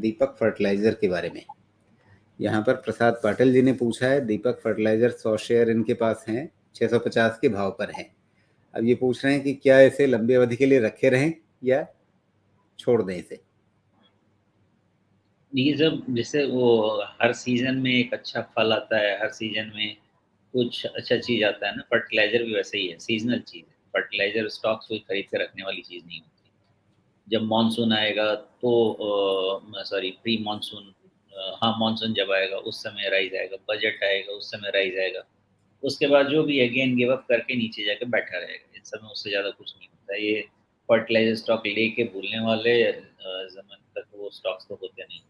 दीपक fertiliser के बारे में। यहाँ पर प्रसाद पाटिल जी ने पूछा है, दीपक फर्टिलाइजर 100 शेयर इनके पास हैं, 650 के भाव पर हैं। अब ये पूछ रहे हैं कि क्या इसे लंबी अवधि के लिए रखे रहें या छोड़ दें इसे। ये जब जैसे वो हर सीजन में एक अच्छा फल आता है, हर सीजन में कुछ अच्छा चीज़ आता है ना, फर्टिलाइज़र भी वैसे ही है, सीज़नल चीज़ है। फर्टिलाइज़र स्टॉक्स कोई खरीद के रखने वाली चीज़ नहीं होती। जब मॉनसून आएगा तो सॉरी प्री मॉनसून हाँ, मॉनसून जब आएगा उस समय राइज़ आएगा, बजट आएगा उस समय राइज़ आएगा। उसके बाद जो भी अगेन गिव अप करके नीचे जाके बैठा रहेगा। इस समय उससे ज़्यादा कुछ नहीं होता है। ये फर्टिलाइज़र स्टॉक लेके भूलने वाले ज़माने तक वो स्टॉक्स तो होते नहीं।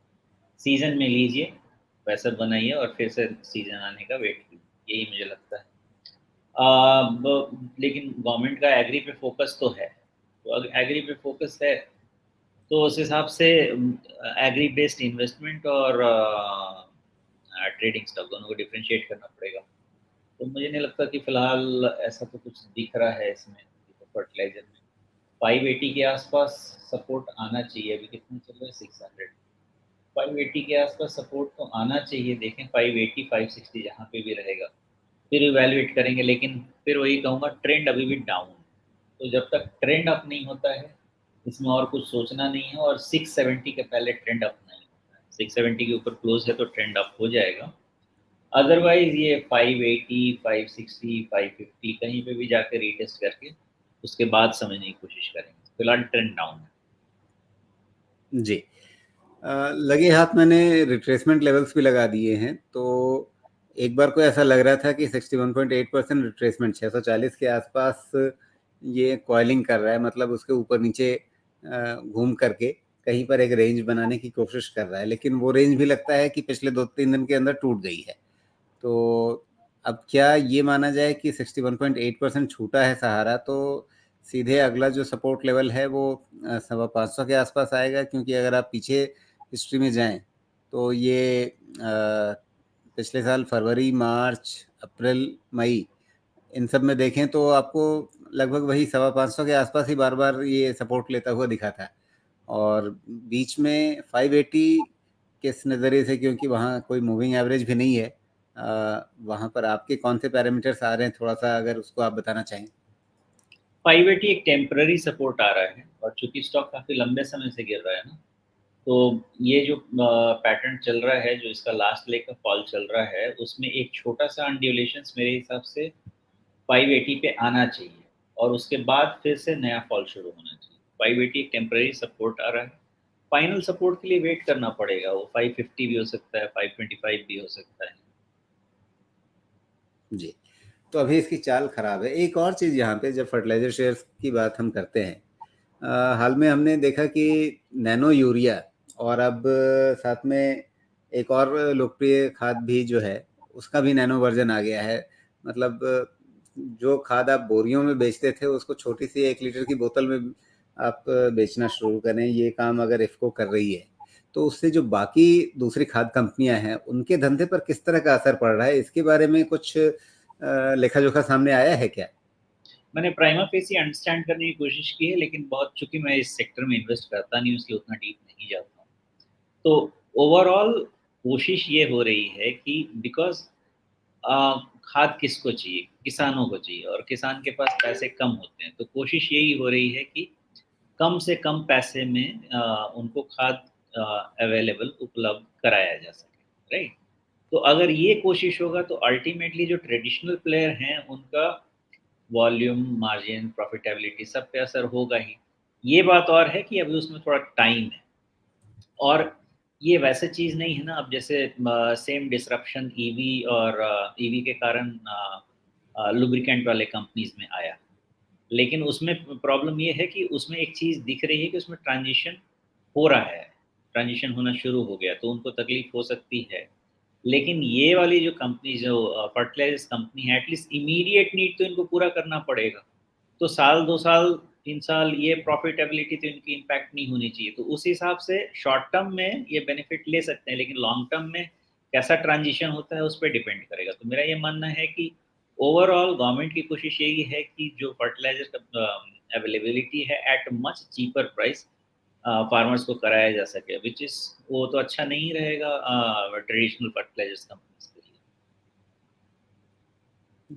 सीज़न में लीजिए, पैसा बनाइए और फिर से सीज़न आने का वेट कीजिए, यही मुझे लगता है। लेकिन गवर्नमेंट का एग्री पे फोकस तो है, तो अगर एग्री पे फोकस है तो उस हिसाब से एग्री बेस्ड इन्वेस्टमेंट और ट्रेडिंग स्टॉक दोनों को डिफरेंशिएट करना पड़ेगा। तो मुझे नहीं लगता कि फिलहाल ऐसा तो कुछ दिख रहा है इसमें फर्टिलाइजर में। 580 के आसपास सपोर्ट आना चाहिए। अभी कितना चल रहा है? 600। 580 के आसपास सपोर्ट तो आना चाहिए। देखें 580 560 जहाँ पे भी रहेगा फिर इवैल्यूएट करेंगे। लेकिन फिर वही कहूँगा, ट्रेंड अभी भी डाउन है। तो जब तक ट्रेंड अप नहीं होता है इसमें और कुछ सोचना नहीं है। और 670 के पहले ट्रेंड अप नहीं होता है। 670 के ऊपर क्लोज है तो ट्रेंड अप हो जाएगा। अदरवाइज ये 580 560 550 कहीं पे भी जाकर रीटेस्ट करके उसके बाद समझने की कोशिश करेंगे। फिलहाल ट्रेंड डाउन है। जी। लगे हाथ मैंने रिट्रेसमेंट लेवल्स भी लगा दिए हैं। तो एक बार को ऐसा लग रहा था कि 61.8% रिट्रेसमेंट 640 के आसपास ये कॉइलिंग कर रहा है, मतलब उसके ऊपर नीचे घूम करके कहीं पर एक रेंज बनाने की कोशिश कर रहा है। लेकिन वो रेंज भी लगता है कि पिछले 2-3 दिन के अंदर टूट गई है। तो अब क्या ये माना जाए कि 61.8% छूटा है सहारा, तो सीधे अगला जो सपोर्ट लेवल है वो 550 के आसपास आएगा? क्योंकि अगर आप पीछे हिस्ट्री में जाएं तो ये पिछले साल फरवरी, मार्च, अप्रैल, मई, इन सब में देखें तो आपको लगभग वही 550 के आसपास ही बार बार ये सपोर्ट लेता हुआ दिखा था। और बीच में 580 किस नज़रिए से, क्योंकि वहाँ कोई मूविंग एवरेज भी नहीं है, वहाँ पर आपके कौन से पैरामीटर्स आ रहे हैं, थोड़ा सा अगर उसको आप बताना चाहें। 580 एक टेम्पररी सपोर्ट आ रहा है और चूंकि स्टॉक काफी लंबे समय से गिर रहा है ना, तो ये जो पैटर्न चल रहा है, जो इसका लास्ट लेग का फॉल चल रहा है, उसमें एक छोटा सा अनड्यूलेशन मेरे हिसाब से 580 पे आना चाहिए और उसके बाद फिर से नया फॉल शुरू होना चाहिए। 580 एक टेम्पररी सपोर्ट आ रहा है। फाइनल सपोर्ट के लिए वेट करना पड़ेगा। वो 550 भी हो सकता है, 525 भी हो सकता है। जी। तो अभी इसकी चाल खराब है। एक और चीज़ यहाँ पे, जब फर्टिलाइजर शेयर्स की बात हम करते हैं, हाल में हमने देखा कि नैनो यूरिया और अब साथ में एक और लोकप्रिय खाद भी जो है उसका भी नैनो वर्जन आ गया है। मतलब जो खाद आप बोरियों में बेचते थे उसको छोटी सी 1 लीटर की बोतल में आप बेचना शुरू करें, ये काम अगर इफ़को कर रही है तो उससे जो बाकी दूसरी खाद कंपनियां हैं उनके धंधे पर किस तरह का असर पड़ रहा है, इसके बारे में कुछ लेखा जोखा सामने आया है क्या? मैंने प्राइमा फेसी अंडरस्टैंड करने की कोशिश की है, लेकिन बहुत चूंकि मैं इस सेक्टर में इन्वेस्ट करता नहीं हूँ इसलिए उतना डीप नहीं जाता हूँ। तो ओवरऑल कोशिश ये हो रही है कि बिकॉज खाद किसको चाहिए? किसानों को चाहिए और किसान के पास पैसे कम होते हैं। तो कोशिश यही हो रही है कि कम से कम पैसे में उनको खाद अवेलेबल उपलब्ध कराया जा सके, राइट? तो अगर ये कोशिश होगा तो अल्टीमेटली जो ट्रेडिशनल प्लेयर हैं उनका वॉल्यूम, मार्जिन, प्रॉफिटेबिलिटी सब पे असर होगा ही। ये बात और है कि अभी उसमें थोड़ा टाइम है और ये वैसे चीज़ नहीं है ना। अब जैसे सेम डिसरप्शन ईवी और ईवी के कारण लुब्रिकेंट वाले कंपनीज में आया, लेकिन उसमें प्रॉब्लम ये है कि उसमें एक चीज़ दिख रही है कि उसमें ट्रांजिशन हो रहा है, ट्रांजिशन होना शुरू हो गया, तो उनको तकलीफ हो सकती है। लेकिन ये वाली जो कंपनी, जो फर्टिलाइजर्स कंपनी है, एटलीस्ट इमीडिएट नीड तो इनको पूरा करना पड़ेगा। तो साल 2 साल 3 साल ये प्रॉफिटेबिलिटी तो इनकी इम्पैक्ट नहीं होनी चाहिए। तो उस हिसाब से शॉर्ट टर्म में ये बेनिफिट ले सकते हैं, लेकिन लॉन्ग टर्म में कैसा ट्रांजिशन होता है उस पर डिपेंड करेगा। तो मेरा ये मानना है कि ओवरऑल गवर्नमेंट की कोशिश यही है कि जो फर्टिलाइजर का अवेलेबिलिटी है eight much cheaper price, farmers को कराया जा सके, विच इज़ वो तो अच्छा नहीं रहेगा ट्रेडिशनल फर्टिलाइजर्स कंपनीज के लिए।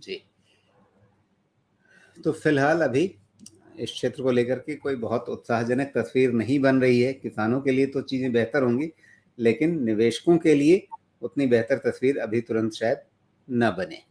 जी। तो फिलहाल अभी इस क्षेत्र को लेकर के कोई बहुत उत्साहजनक तस्वीर नहीं बन रही है। किसानों के लिए तो चीज़ें बेहतर होंगी, लेकिन निवेशकों के लिए उतनी बेहतर तस्वीर अभी तुरंत शायद न बने।